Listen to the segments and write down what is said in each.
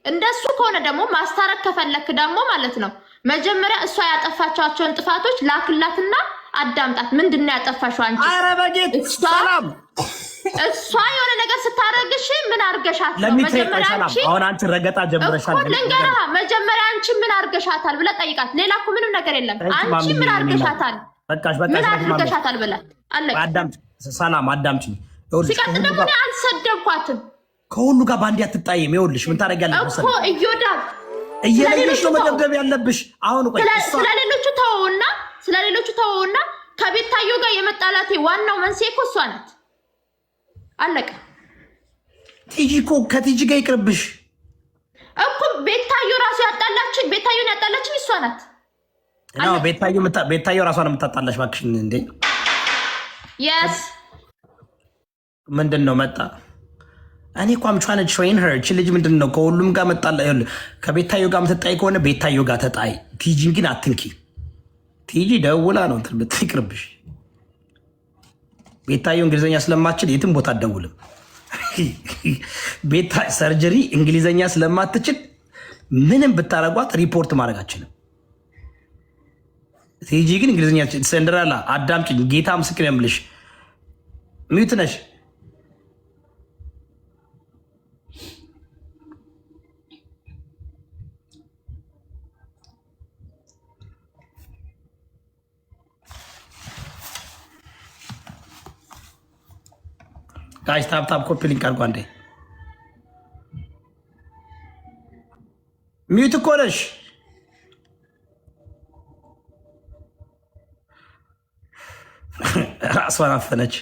እንደሱ ከሆነ ደግሞ ማስታረቅ ከፈለክ ደግሞ ማለት ነው መጀመሪያ እሷ ያጠፋቻቸውን ጥፋቶች ላክላትና አዳምጣት። ምንድነው ያጠፋሽው አንቺ? አረ በጌት ሰላም እሷ የሆነ ነገር ስታረግሽ ምን አርገሻት ነው? መጀመሪያ አንቺ አሁን አንቺ ረገጣ ጀምረሻል። ለንገራ መጀመሪያ አንቺ ምን አርገሻታል ብለህ ጠይቃት። ሌላ እኮ ምንም ነገር የለም። አንቺ ምን አርገሻታል? በቃሽ ምን አርገሻታል ብለህ አለቀ። አዳምጪ ሰላም አዳምጪኝ። ሲቀጥል ደግሞ እኔ አልሰደብኳትም። ከሁሉ ጋር ባንዲ አትጣይም። ይኸውልሽ ምን ታደርጊያለሽ እኮ እዮዳብ እየለየሽ ነው መደብደብ ያለብሽ። አሁን ቆይ ስለሌሎቹ ተወውና ከቤታዮ ጋር የመጣላቴ ዋናው መንስኤ እኮ እሷ ናት። አለቀ። ቲጂ እኮ ከቲጂ ጋር ይቅርብሽ እኮ ቤታዮ ራሱ ያጣላችኝ ቤታዮን ያጣላችኝ እሷ ናት። ነው ቤታዮ ራሷን የምታጣላሽ እባክሽ እንዴ። yes ምንድነው መጣ እኔ እኮ I'm trying to train her እቺ ልጅ ምንድነው ከሁሉም ጋር መጣላ። ከቤታዮ ጋር የምትጣይ ከሆነ ቤታዮ ጋር ተጣይ። ቲጂን ግን አትንኪ። ቲጂ ደውላ ነው እንትን ብትይቅርብሽ። ቤታዮ እንግሊዘኛ ስለማትችል የትም ቦታ አትደውልም። ቤታ ሰርጀሪ እንግሊዘኛ ስለማትችል ምንም ብታረጓት ሪፖርት ማድረግ አትችልም። ቲጂ ግን እንግሊዘኛ ሰንደራላ አዳምጪኝ። ጌታ ምስክር ያምልሽ ሚዩት ነሽ። ጋይስ ታፕ ኮፒ ሊንክ አድርጎ አንዴ ሚዩት እኮ ነሽ። ራሷን አፈነች።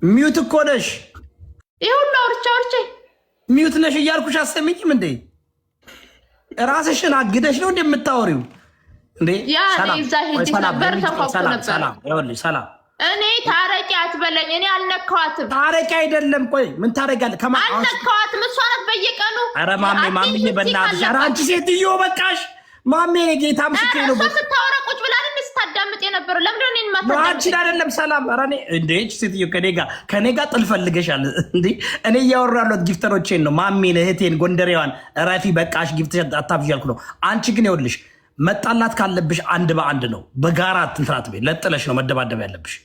ሚዩት እኮ ነሽ። ይሁን አውርቼ ሚዩት ነሽ እያልኩሽ አሰሚኝም እንዴ? ራስሽን አግደሽ ነው እንደምታወሪው እንዴ? ሰላም እኔ ታረቂ አትበለኝ። እኔ አልነካዋትም። ታረቂ አይደለም። ቆይ ምን ታረጋለህ? አልነካዋትም። እሷ ናት በየቀኑ። ኧረ ማሜ በእናትሽ። ኧረ አንቺ ሴትዮ በቃሽ። ማሜ ጌታ ምስክሬ ነው። ስታወራ ቁጭ ብላ ስታዳምጥ የነበረው ለምንድን ነው እኔን ማታዳምጥ? አንቺን አይደለም ሰላም። ኧረ እኔ እንዴ ሴትዮ ከኔ ጋር ጥል ፈልገሻል እንዴ? እኔ እያወራሁ ያለሁት ጊፍተሮቼን ነው። ማሜን፣ እህቴን፣ ጎንደሬዋን ረፊ በቃሽ ጊፍት አታብዥ ያልኩ ነው። አንቺ ግን ይኸውልሽ መጣላት ካለብሽ አንድ በአንድ ነው። በጋራ ትንትራት ቤት ለጥለሽ ነው መደባደብ ያለብሽ።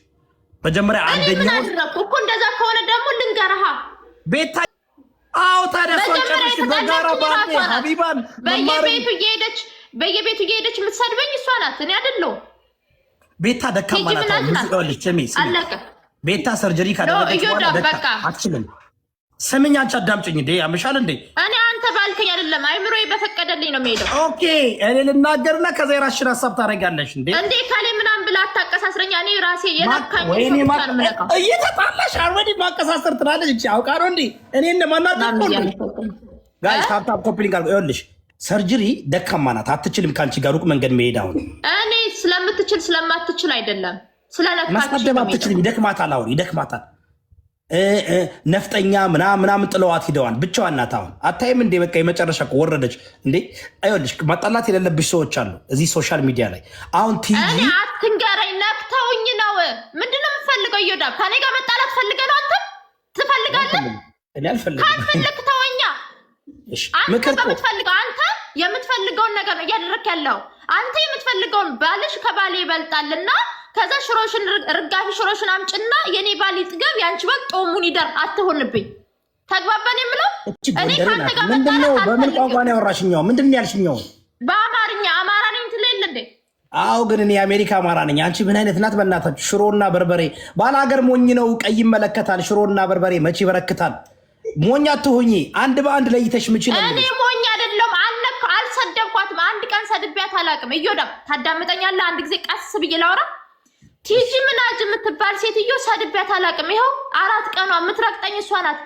መጀመሪያ አንደኛው እኮ እንደዛ ከሆነ ደግሞ ልንገርሃ ቤታ አዎ ታዲያ ሷጨርሽ በጋራ ባንዴ ሀቢባን በየቤቱ እየሄደች የምትሰድበኝ እሷ ናት። እኔ አይደለሁም። ቤታ ደካማ ናት። ቤታ ሰርጀሪ ካደረገች በኋላ አትችልም። ስምኝ አንቺ አዳምጪኝ እንዴ ያምሻል እንዴ? እኔ አንተ ባልከኝ አይደለም አይምሮዬ በፈቀደልኝ ነው የምሄደው። ኦኬ እኔ ልናገርና ከዛ የራስሽን ሀሳብ ታደርጊያለሽ እንዴ? እንዴ ካሌ ምናምን ብላ አታቀሳስረኛ። እኔ ራሴ የነካኝ እየተጣላሽ አልወዲ ማቀሳሰር ትላለች። እቺ አውቃ ነው እንዴ? እኔ እንደማናጠቆ ጋይስ ታፕ ኮፒሊንግ አድርጎ ይኸውልሽ ሰርጀሪ ደካማ ናት። አትችልም ከአንቺ ጋር ሩቅ መንገድ መሄድ። አሁን እኔ ስለምትችል ስለማትችል አይደለም ስለነካች ማስቀደም አትችልም። ይደክማታል። አሁን ይደክማታል። ነፍጠኛ ምናምን ጥለዋት ሂደዋል። ብቻዋን ናት። አሁን አታይም እንዴ? በቃ የመጨረሻ እኮ ወረደች እንዴ። አይወልሽ ማጣላት የሌለብሽ ሰዎች አሉ እዚህ ሶሻል ሚዲያ ላይ። አሁን ቲጂ እኔ አትንገረኝ። ነክተውኝ ነው። ምንድነው የምትፈልገው? እዮዳ ከኔ ጋር መጣላት ፈልገህ ነው? አንተ ትፈልጋለህ? እኔ አልፈልግም። ካልፈልግ ተወኛ። አንተ የምትፈልገውን ነገር ነው እያደረክ ያለው። አንተ የምትፈልገውን ባልሽ ከባሌ ይበልጣልና ከዛ ሽሮሽን ርጋፊ ሽሮሽን አምጭና የኔ ባል ይጥገብ ያንቺ ወጥ ጦሙን ይደር አትሆንብኝ። ተግባባን የምለው እኔ ካንተ ጋር ምንድነው? በምን ቋንቋ ነው ያወራሽኛው? ምንድነው ያልሽኛው? በአማርኛ። አማራ ነኝ ትለኝ እንዴ? አዎ ግን እኔ የአሜሪካ አማራ ነኝ። አንቺ ምን አይነት ናት በእናታችሁ? ሽሮና በርበሬ ባል ሀገር ሞኝ ነው። ቀይ ይመለከታል። ሽሮና በርበሬ መቼ ይበረክታል? ሞኝ አትሁኚ። አንድ በአንድ ለይተሽ ምቺ ነው። እኔ ሞኝ አይደለም። አልሰደብኳትም። አንድ ቀን ሰድቤያት አላውቅም። እዮዳ ታዳምጠኛለህ? አንድ ጊዜ ቀስ ብዬ ላውራ። ቲጂ ምናጅ የምትባል ሴትዮ ሰድቤያት አላውቅም። ይኸው 4 ቀኗ የምትረግጠኝ እሷ ናት።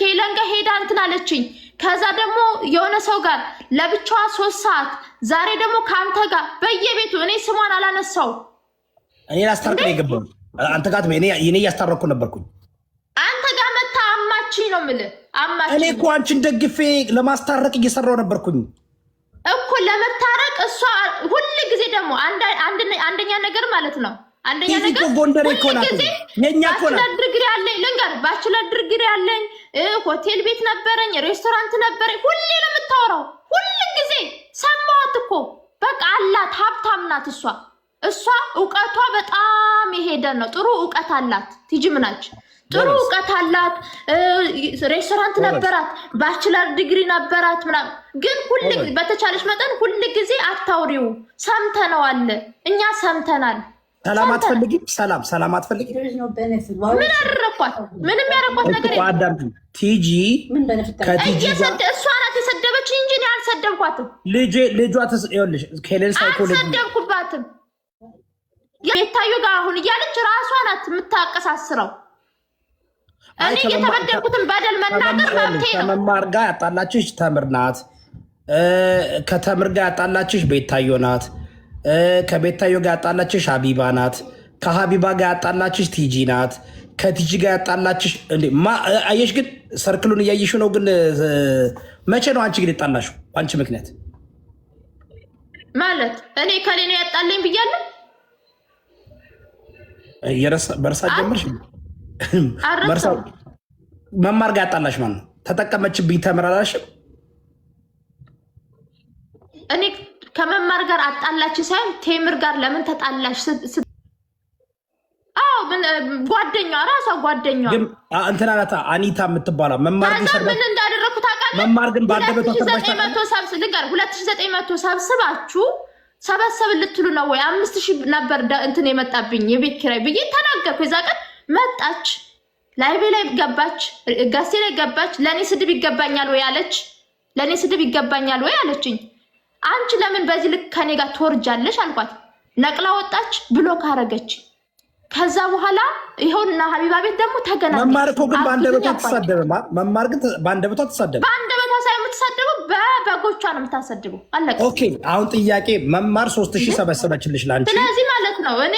ሄለን ጋር ሄዳ እንትን አለችኝ። ከዛ ደግሞ የሆነ ሰው ጋር ለብቻዋ 3 ሰዓት፣ ዛሬ ደግሞ ከአንተ ጋር በየቤቱ እኔ ስሟን አላነሳው። እኔ ላስታርቅ ነው የገባው። አንተ ጋር እኔ እያስታረኩ ነበርኩኝ። አንተ ጋር መታ አማችኝ ነው የምልህ። አማችኝ። እኔ እኮ አንቺን ደግፌ ለማስታረቅ እየሰራው ነበርኩኝ እኮ ለመታረቅ። እሷ ሁሉ ጊዜ ደግሞ አንደኛ ነገር ማለት ነው አንደኛ ነገር ጎንደሬ እኮ ናት የኛ እኮ ናት። ባችለር ዲግሪ አለኝ ልንገር፣ ባችለር ዲግሪ አለኝ፣ ሆቴል ቤት ነበረኝ፣ ሬስቶራንት ነበረኝ። ሁሌ ነው የምታወራው፣ ሁሉ ጊዜ ሰማዋት እኮ በቃ አላት፣ ሀብታም ናት እሷ እውቀቷ በጣም የሄደ ነው። ጥሩ እውቀት አላት ቲጂ ምናች ጥሩ እውቀት አላት። ሬስቶራንት ነበራት፣ ባችለር ዲግሪ ነበራት ምናምን። ግን ሁሉ በተቻለሽ መጠን ሁሉ ጊዜ አታውሪው። ሰምተነዋል፣ እኛ ሰምተናል። ሰላም አትፈልጊም? ሰላም አትፈልጊም? ምን አደረኳት? ምንም ያደረኳት ነገር የለም። ቲጂ ከቲጂ እሷ ናት የሰደበች እንጂ እኔ አልሰደብኳትም። ልጇ ይኸውልሽ ኬሌን ሳይኮሎጂ አልሰደብኩባትም። ቤታዮ ጋር አሁን እያለች ራሷ ናት የምታቀሳስረው። እኔ የተበደልኩትን በደል መናገር መብቴ ነው። ከመማር ጋር ያጣላችሽ ተምር ናት። ከተምር ጋር ያጣላችሽ ቤታዮ ናት። ከቤታዮ ጋር ያጣላችሽ ሀቢባ ናት። ከሀቢባ ጋር ያጣላችሽ ቲጂ ናት። ከቲጂ ጋር ያጣላችሽ አየሽ። ግን ሰርክሉን እያየሽ ነው። ግን መቼ ነው አንቺ ግን የጣላሽው? አንቺ ምክንያት ማለት እኔ ከሌ ነው ያጣለኝ ብያለሁ። በርሳ ጀምርሽ መማር ጋር ያጣላሽ ማን ነው? ተጠቀመችብኝ ተምር አላልሽም? እኔ ከመማር ጋር አጣላች ሳይሆን ቴምር ጋር ለምን ተጣላሽ? አዎ ጓደኛዋ ራሷ ጓደኛዋ ግን እንትና ናታ አኒታ የምትባለው መማር ግን ምን እንዳደረኩ ታውቃለህ? መማር ግን ባደረበት 2900 ሰብስባችሁ ሰበሰብ ልትሉ ነው ወይ? 5000 ነበር እንትን የመጣብኝ የቤት ኪራይ ብዬ ተናገርኩ። የዛ ቀን መጣች፣ ላይቤ ላይ ገባች፣ ጋሴ ላይ ገባች። ለእኔ ስድብ ይገባኛል ወይ አለች። ለእኔ ስድብ ይገባኛል ወይ አለችኝ። አንቺ ለምን በዚህ ልክ ከኔ ጋር ትወርጃለሽ አልኳት። ነቅላ ወጣች፣ ብሎክ አረገች። ከዛ በኋላ ይኸውና ሀቢባ ቤት ደግሞ ተገናኘ። መማር እኮ ግን በአንደበቷ ትሳደበ። መማር ግን በአንደበቷ ትሳደበ። በአንደበቷ ሳይሆን የምትሳደበው በበጎቿ ነው የምታሰድበው። አለቀ። ኦኬ አሁን ጥያቄ መማር 3000 ሰበሰበችልሽ ላንቺ። ስለዚህ ማለት ነው እኔ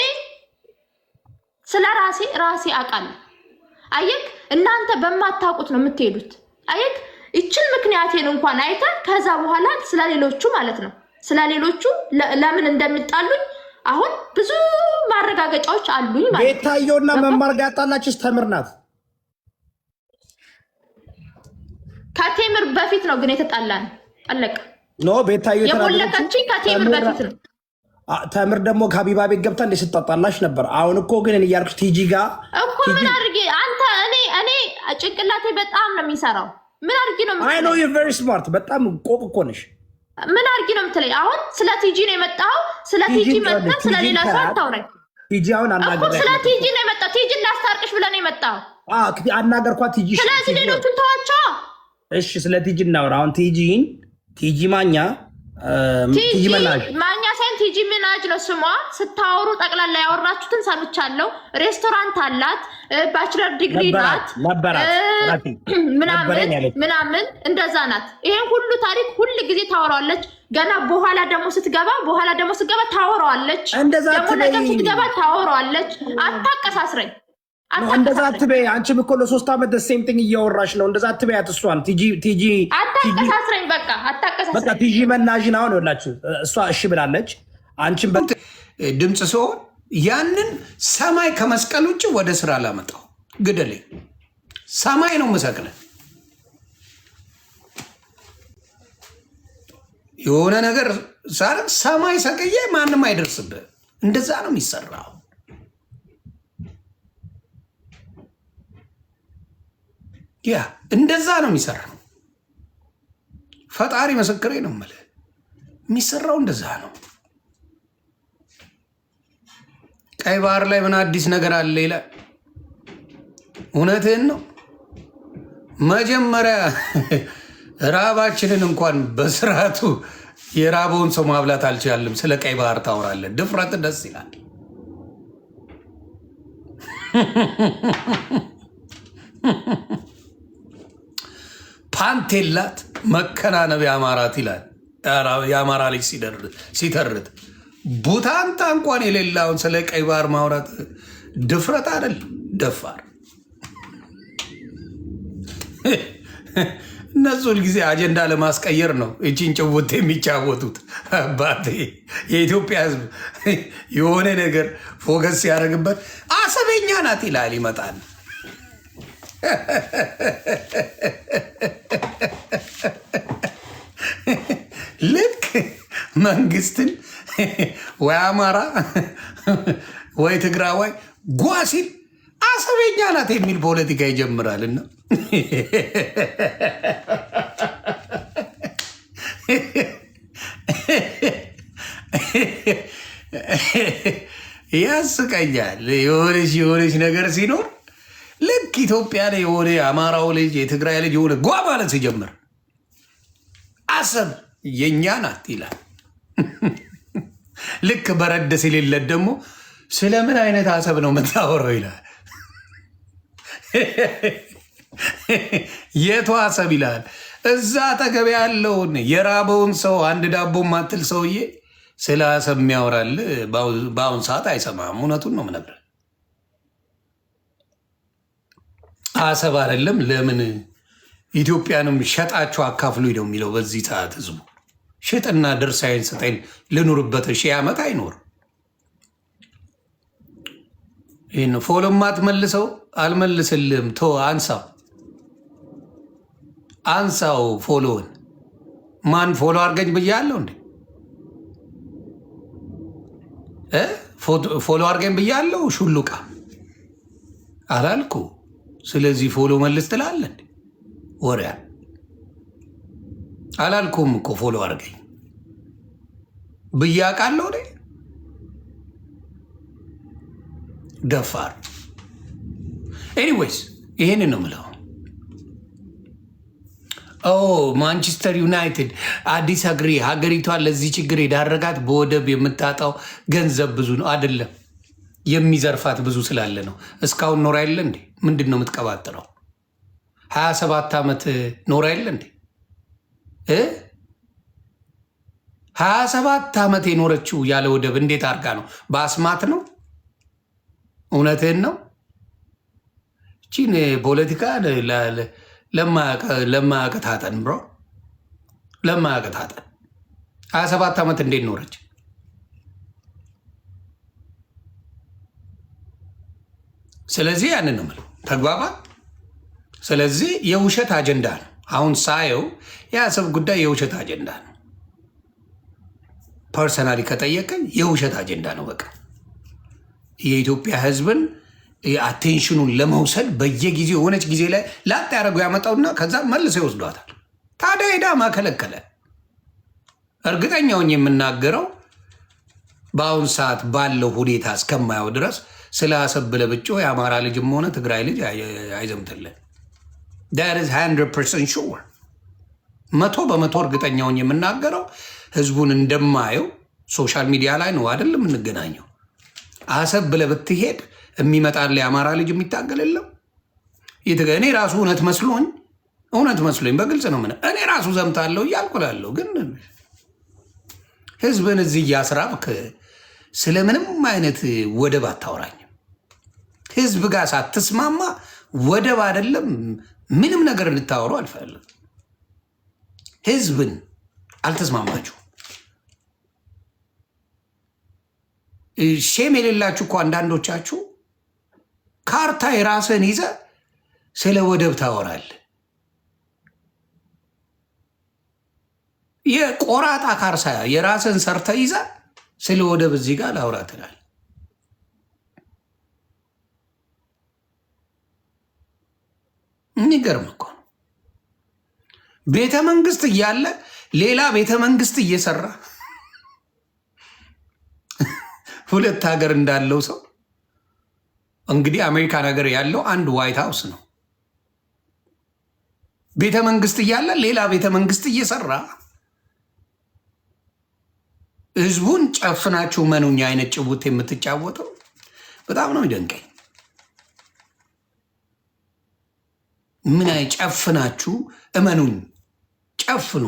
ስለ ራሴ አውቃለሁ። አየክ እናንተ በማታውቁት ነው የምትሄዱት። አየክ ይችን ምክንያቴን እንኳን አይተን ከዛ በኋላ ስለሌሎቹ ማለት ነው ስለሌሎቹ ለምን እንደሚጣሉኝ አሁን ብዙ ማረጋገጫዎች አሉኝ ማለት ነው። ቤታዮና መማር ጋር ያጣላችሽ ተምር ናት። ከቴምር በፊት ነው ግን የተጣላን። አለቀ። ኖ ቤታዮ የሞለከችኝ ከቴምር በፊት ነው። ተምር ደግሞ ከሀቢባ ቤት ገብታ እንደ ስታጣላሽ ነበር። አሁን እኮ ግን እኔ እያልኩሽ ቲጂ ጋር እኮ ምን አድርጌ አንተ እኔ ጭንቅላቴ በጣም ነው የሚሰራው። ምን አድርጌ ነው አይ ኖ ዩ ቬሪ ስማርት። በጣም ቆቅ እኮ ነሽ። ምን አድርጌ ነው የምትለኝ? አሁን ስለ ቲጂ ነው የመጣው። ስለ ቲጂ መጣ፣ ስለ ሌላ ሰው አታውራኝ። ቲጂ አሁን አናገር ስለ ቲጂ ነው የመጣው። ቲጂ ላስታርቅሽ ብለህ ነው የመጣው። አናገርኳት ቲጂ። ስለዚህ ሌሎቹን ተዋቸው። እሺ ስለ ቲጂ እናውራ። አሁን ቲጂ ማኛ ቲጂ ማኛ ሳይሆን ቲጂ ምናጅ ነው ስሟ። ስታወሩ ጠቅላላ ያወራችሁትን ሰምቻለሁ። ሬስቶራንት አላት፣ ባችለር ዲግሪ ናት ምናምን እንደዛ ናት። ይሄን ሁሉ ታሪክ ሁሉ ጊዜ ታወራዋለች። ገና በኋላ ደግሞ ስትገባ ታወራዋለች። ደግሞ ነገም ስትገባ ታወራዋለች። አታቀሳስረኝ። እንደዛ አትበይ። አንቺም እኮ ለ3 ዓመት ሴም ቲንግ እያወራሽ ነው። እንደዛ አትበያት እሷን። ቲጂ አታቀሳስረኝ። በቃ አታቀሳስረኝ። ቲጂ መናዥን አሁን ይኸውላችሁ እሷ እሺ ብላለች። አንቺም ድምፅ ሲሆን ያንን ሰማይ ከመስቀል ውጭ ወደ ስራ ላመጣው ግደለኝ። ሰማይ ነው መሰቅለ የሆነ ነገር ሰማይ ሰቅዬ ማንም አይደርስብህ። እንደዛ ነው የሚሰራው። ያ እንደዛ ነው የሚሰራው። ፈጣሪ መሰክሬ ነው የምልህ፣ የሚሰራው እንደዛ ነው። ቀይ ባህር ላይ ምን አዲስ ነገር አለ ይላል። እውነትህን ነው። መጀመሪያ ራባችንን እንኳን በስርዓቱ የራበውን ሰው ማብላት አልቻልም። ስለ ቀይ ባህር ታወራለህ። ድፍረት ደስ ይላል። ፓንት የላት መከናነብ ያማራት ይላል የአማራ ልጅ ሲተርት። ቡታንታ እንኳን የሌላውን ስለ ቀይ ባህር ማውራት ድፍረት አይደለም፣ ደፋር። እነሱ ሁልጊዜ አጀንዳ ለማስቀየር ነው እቺን ጭውት የሚጫወቱት። አባቴ የኢትዮጵያ ሕዝብ የሆነ ነገር ፎከስ ሲያደርግበት አሰበኛ ናት ይላል፣ ይመጣል። ልክ መንግስትን ወይ አማራ ወይ ትግራዋይ ጓ ሲል አሰበኛ ናት የሚል ፖለቲካ ይጀምራልና ያስቀኛል። የሆነች ነገር ሲኖር ልክ ኢትዮጵያ ላይ የሆነ የአማራው ልጅ የትግራይ ልጅ የሆነ ጓ ማለት ሲጀምር አሰብ የእኛ ናት ይላል። ልክ በረድ ሲልለት ደግሞ ስለምን አይነት አሰብ ነው የምታወራው ይላል። የቱ አሰብ ይላል። እዛ አጠገብ ያለውን የራበውን ሰው አንድ ዳቦ ማትል ሰውዬ ስለ አሰብ የሚያወራል በአሁን ሰዓት አይሰማም። እውነቱን ነው የምነግርህ። አሰብ አይደለም ለምን ኢትዮጵያንም ሸጣችሁ አካፍሉ ነው የሚለው በዚህ ሰዓት ህዝቡ። ሽጥና ድርሳዬን ስጠኝ ልኑርበት 1000 ዓመት አይኖር። ይህን ፎሎ ማትመልሰው አልመልስልም። ቶ አንሳው ፎሎውን። ማን ፎሎ አድርገኝ ብያለሁ እንዴ? ፎሎ አድርገኝ ብያለሁ? ሹሉቃ አላልኩ። ስለዚህ ፎሎ መልስ ትላለህ? ወሪያ አላልኩም እኮ ፎሎ አድርገኝ ብያ ቃለሁ ደ ደፋር። ኤኒዌይስ ይሄን ነው ምለው። ማንቸስተር ዩናይትድ አዲስ አግሪ ሀገሪቷን ለዚህ ችግር የዳረጋት በወደብ የምታጣው ገንዘብ ብዙ ነው። አይደለም የሚዘርፋት ብዙ ስላለ ነው። እስካሁን ኖራ የለ እንዴ? ምንድን ነው የምትቀባጥረው? 27 ዓመት ኖራ የለ እንዴ? 27 ዓመት የኖረችው ያለ ወደብ እንዴት አድርጋ ነው? በአስማት ነው? እውነትህን ነው? እቺን ፖለቲካ ለማያቀታጠን ብሮ ለማያቀታጠን 27 ዓመት እንዴት ኖረች? ስለዚህ ያንን ነው የምለው። ተግባባ። ስለዚህ የውሸት አጀንዳ ነው። አሁን ሳየው የአሰብ ጉዳይ የውሸት አጀንዳ ነው። ፐርሰናሊ ከጠየቀኝ የውሸት አጀንዳ ነው። በቃ የኢትዮጵያ ሕዝብን አቴንሽኑን ለመውሰድ በየጊዜው የሆነች ጊዜ ላይ ላጥ ያደረገው ያመጣውና ከዛ መልሰው ይወስዷታል። ታዲያ ሄዳ ማከለከለ። እርግጠኛውን የምናገረው በአሁን ሰዓት ባለው ሁኔታ እስከማየው ድረስ ስለ አሰብ ብለህ ብጮህ የአማራ ልጅም ሆነ ትግራይ ልጅ አይዘምትልን። that is 100% sure 100% እርግጠኛውን የምናገረው ህዝቡን እንደማየው ሶሻል ሚዲያ ላይ ነው አይደል የምንገናኘው። አሰብ ብለህ ብትሄድ የሚመጣል የአማራ ልጅ የሚታገል የለም። እኔ ራሱ እውነት መስሎኝ በግልጽ ነው ምን እኔ ራሱ ዘምታለሁ እያልኩላለሁ። ግን ህዝብን እዚህ እያስራብክ ስለምንም አይነት ወደብ አታወራኝም። ህዝብ ጋር ሳትስማማ ወደብ አይደለም ምንም ነገር እንድታወሩ አልፈልግም። ህዝብን አልተስማማችሁ። ሼም የሌላችሁ እኮ አንዳንዶቻችሁ ካርታ የራስን ይዘ ስለ ወደብ ታወራል። የቆራጣ ካርሳ የራስን ሰርተ ይዘ ስለ ወደብ እዚህ ጋር ላውራ ትላል። የሚገርም እኮ ነው። ቤተ መንግስት እያለ ሌላ ቤተ መንግስት እየሰራ ሁለት ሀገር እንዳለው ሰው እንግዲህ አሜሪካን ሀገር ያለው አንድ ዋይት ሃውስ ነው። ቤተ መንግስት እያለ ሌላ ቤተ መንግስት እየሰራ ህዝቡን ጨፍናችሁ መኑኝ አይነት ጭውት የምትጫወተው በጣም ነው ይደንቀኝ። ምን ጨፍናችሁ እመኑኝ ጨፍኑ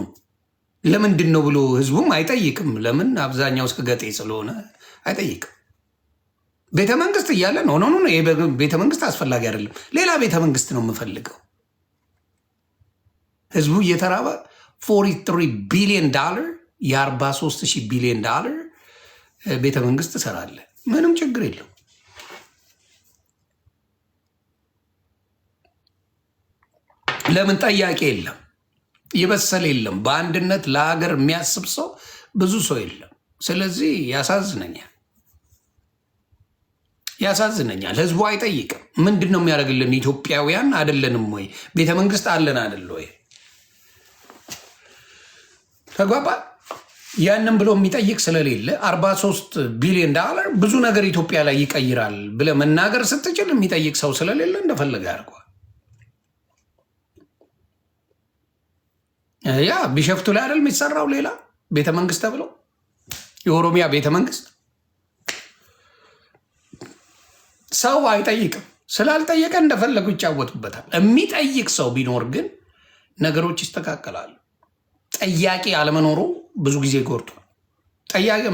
ለምንድን ነው ብሎ ህዝቡም አይጠይቅም። ለምን አብዛኛው እስከ ገጤ ስለሆነ አይጠይቅም። ቤተ መንግስት እያለ ነው ኖ ቤተ መንግስት አስፈላጊ አይደለም፣ ሌላ ቤተ መንግስት ነው የምፈልገው። ህዝቡ እየተራበ $43 ቢሊዮን የ43 ቢሊዮን ዶላር ቤተ መንግስት ትሰራለህ። ምንም ችግር የለው። ለምን ጠያቄ የለም፣ ይበሰል የለም። በአንድነት ለሀገር የሚያስብ ሰው ብዙ ሰው የለም። ስለዚህ ያሳዝነኛል። ህዝቡ አይጠይቅም። ምንድን ነው የሚያደርግልን? ኢትዮጵያውያን አይደለንም ወይ? ቤተ መንግስት አለን አይደለ ወይ? ተግባባ። ያንን ብሎ የሚጠይቅ ስለሌለ 43 ቢሊዮን ዶላር ብዙ ነገር ኢትዮጵያ ላይ ይቀይራል ብለህ መናገር ስትችል የሚጠይቅ ሰው ስለሌለ እንደፈለገ ያድርገዋል። ያ ቢሸፍቱ ላይ አይደል የሚሰራው ሌላ ቤተ መንግስት ተብሎ የኦሮሚያ ቤተ መንግስት ሰው አይጠይቅም። ስላልጠየቀ እንደፈለጉ ይጫወቱበታል። የሚጠይቅ ሰው ቢኖር ግን ነገሮች ይስተካከላሉ። ጠያቂ አለመኖሩ ብዙ ጊዜ ጎርቷል።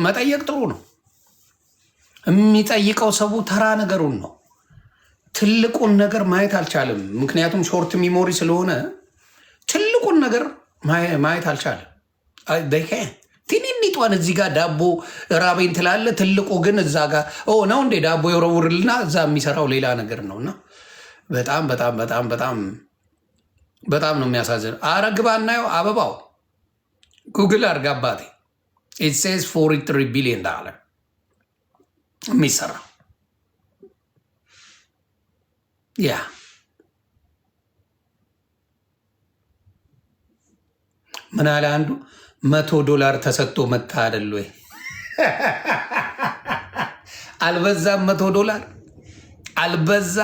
መጠየቅ ጥሩ ነው። የሚጠይቀው ሰው ተራ ነገሩን ነው። ትልቁን ነገር ማየት አልቻለም። ምክንያቱም ሾርት ሚሞሪ ስለሆነ ትልቁን ነገር ማየት አልቻለም። ትንንጧን እዚህ ጋር ዳቦ ራቤን ትላለ፣ ትልቁ ግን እዛ ጋር ነው እንዴ ዳቦ የወረውርልና እዛ የሚሰራው ሌላ ነገር ነው። እና በጣም በጣም በጣም በጣም በጣም ነው የሚያሳዝን። አረግባ እናየው አበባው ጉግል አድርጋ አባቴ ኢት ሴዝ $43 ቢሊዮን የሚሰራው ያ ምን አለ አንዱ $100 ተሰጥቶ መታ አይደል ወይ? አልበዛም? $100 አልበዛ